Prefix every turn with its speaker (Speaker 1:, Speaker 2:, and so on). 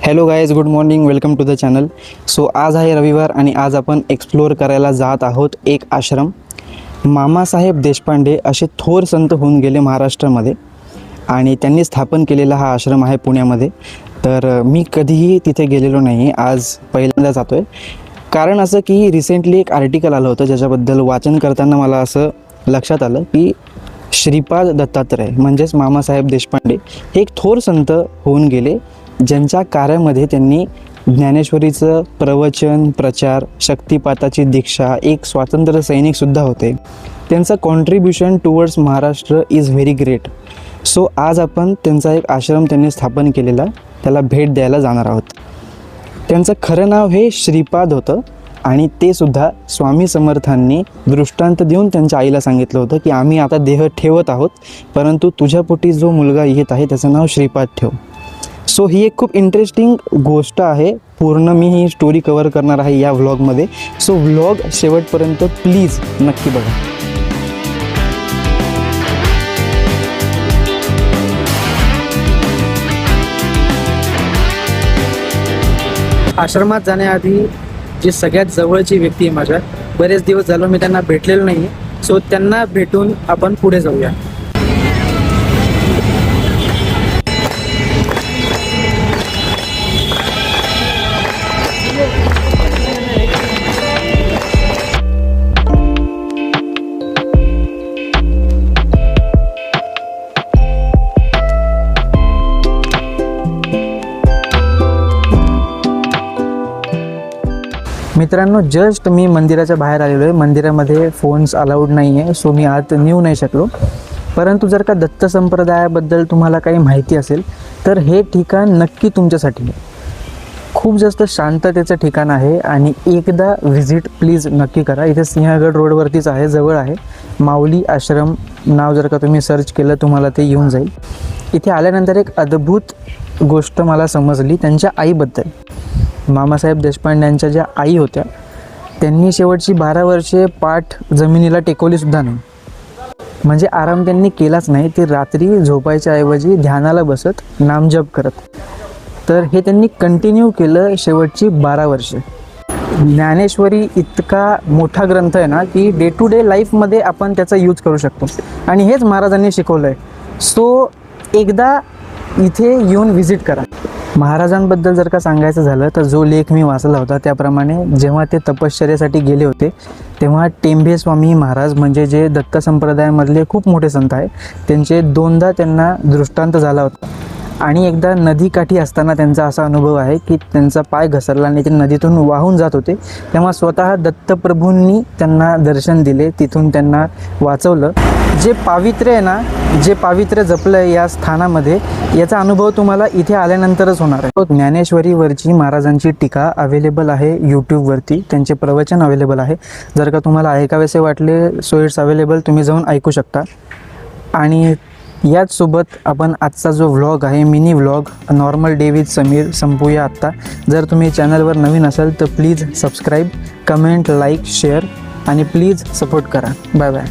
Speaker 1: Hello guys, good morning, welcome to the channel. So आज आहे रविवार आणि आज आपण एक्सप्लोअर करायला जात आहोत एक आश्रम. मामासाहेब देशपांडे असे थोर संत होऊन गेले महाराष्ट्रामध्ये आणि त्यांनी स्थापन केलेला हा आश्रम आहे पुण्यामध्ये. तर मी कधीही तिथे गेलेलो नाही, आज पहिल्यांदा जातो आहे. कारण असं की रिसेंटली एक आर्टिकल आलं होतं ज्याच्याबद्दल वाचन करताना मला असं लक्षात आलं की श्रीपाद दत्तात्रय म्हणजेच मामासाहेब देशपांडे हे एक थोर संत होऊन गेले, ज्यांच्या कार्यामध्ये त्यांनी ज्ञानेश्वरीचं प्रवचन, प्रचार, शक्तिपाताची दीक्षा, एक स्वातंत्र्य सैनिकसुद्धा होते. त्यांचं contribution towards Maharashtra is very great. So आज आपण त्यांचा एक आश्रम त्यांनी स्थापन केलेला त्याला भेट द्यायला जाणार आहोत. त्यांचं खरं नाव हे श्रीपाद होतं आणि ते सुद्धा स्वामी समर्थांनी दृष्टांत देऊन त्यांच्या आईला सांगितलं होतं की आम्ही आता देह ठेवत आहोत, परंतु तुझ्यापोटी जो मुलगा येत आहे त्याचं नाव श्रीपाद ठेव. सो ही एक खूप इंटरेस्टिंग गोष्ट आहे. पूर्ण मी ही स्टोरी कवर करणार आहे या व्लॉगमध्ये. सो व्लॉग शेवटपर्यंत प्लीज नक्की बघा. आश्रमात जाण्याआधी जी सगळ्यात जवळची व्यक्ती आहे माझ्या, बरेच दिवस झालं मी त्यांना भेटलेलो नाही आहे. सो त्यांना भेटून आपण पुढे जाऊया. मित्रांनो, जस्ट मी मंदिराच्या बाहेर आलेलो आहे. मंदिरामध्ये फोन्स अलाउड नाही आहे, सो मी आत नेऊ नाही शकलो. परंतु जर का दत्त संप्रदायाबद्दल तुम्हाला काही माहिती असेल तर हे ठिकाण नक्की तुमच्यासाठी आहे. खूप जास्त शांततेचं ठिकाण आहे आणि एकदा व्हिजिट प्लीज नक्की करा. इथे सिंहगड रोडवरतीच आहे, जवळ आहे. माऊली आश्रम नाव जर का तुम्ही सर्च केलं तुम्हाला ते येऊन जाईल. इथे आल्यानंतर एक अद्भुत गोष्ट मला समजली त्यांच्या आईबद्दल. मामासाहेब देशपांड्यांच्या ज्या आई होत्या त्यांनी शेवटची 12 वर्षे पाठ जमिनीला टेकवलीसुद्धा नाही. म्हणजे आराम त्यांनी केलाच नाही. ते रात्री झोपायच्या ऐवजी ध्यानाला बसत नामजप करत. तर हे त्यांनी कंटिन्यू केलं शेवटची 12 वर्षे. ज्ञानेश्वरी इतका मोठा ग्रंथ आहे ना की डे टू डे लाईफमध्ये आपण त्याचा यूज करू शकतो आणि हेच महाराजांनी शिकवलं आहे. सो एकदा इथे येऊन व्हिजिट करा. महाराजांबद्दल जर का सांगायचं झालं तर जो लेख मी वाचला होता त्याप्रमाणे जेव्हा ते तपश्चर्यासाठी गेले होते तेव्हा टेंभे स्वामी महाराज म्हणजे जे दत्त संप्रदायामधले खूप मोठे संत आहे त्यांचे 2दा त्यांना दृष्टांत झाला होता. आणि एकदा नदीकाठी असताना त्यांचा असा अनुभव आहे की त्यांचा पाय घसरला आणि ते नदीतून वाहून जात होते. तेव्हा स्वतः दत्तप्रभूंनी त्यांना दर्शन दिले, तिथून त्यांना वाचवलं. जे पावित्र्य आहे ना, जे पावित्र्य जपलं आहे या स्थानामध्ये, याचा अनुभव तुम्हाला इथे आल्यानंतरच होणार आहे. ज्ञानेश्वरीवरची महाराजांची टीका अवेलेबल आहे यूट्यूबवरती. त्यांचे प्रवचन अवेलेबल आहे. जर का तुम्हाला ऐकावेसे वाटले सो इट्स अवेलेबल, तुम्ही जाऊन ऐकू शकता. आणि याचसोबत आपण आजचा जो व्लॉग आहे, mini vlog normal day with Sameer, संपूया आत्ता. जर तुम्ही चॅनलवर नवीन असाल तर please subscribe, comment, like, share आणि प्लीज सपोर्ट करा. Bye bye.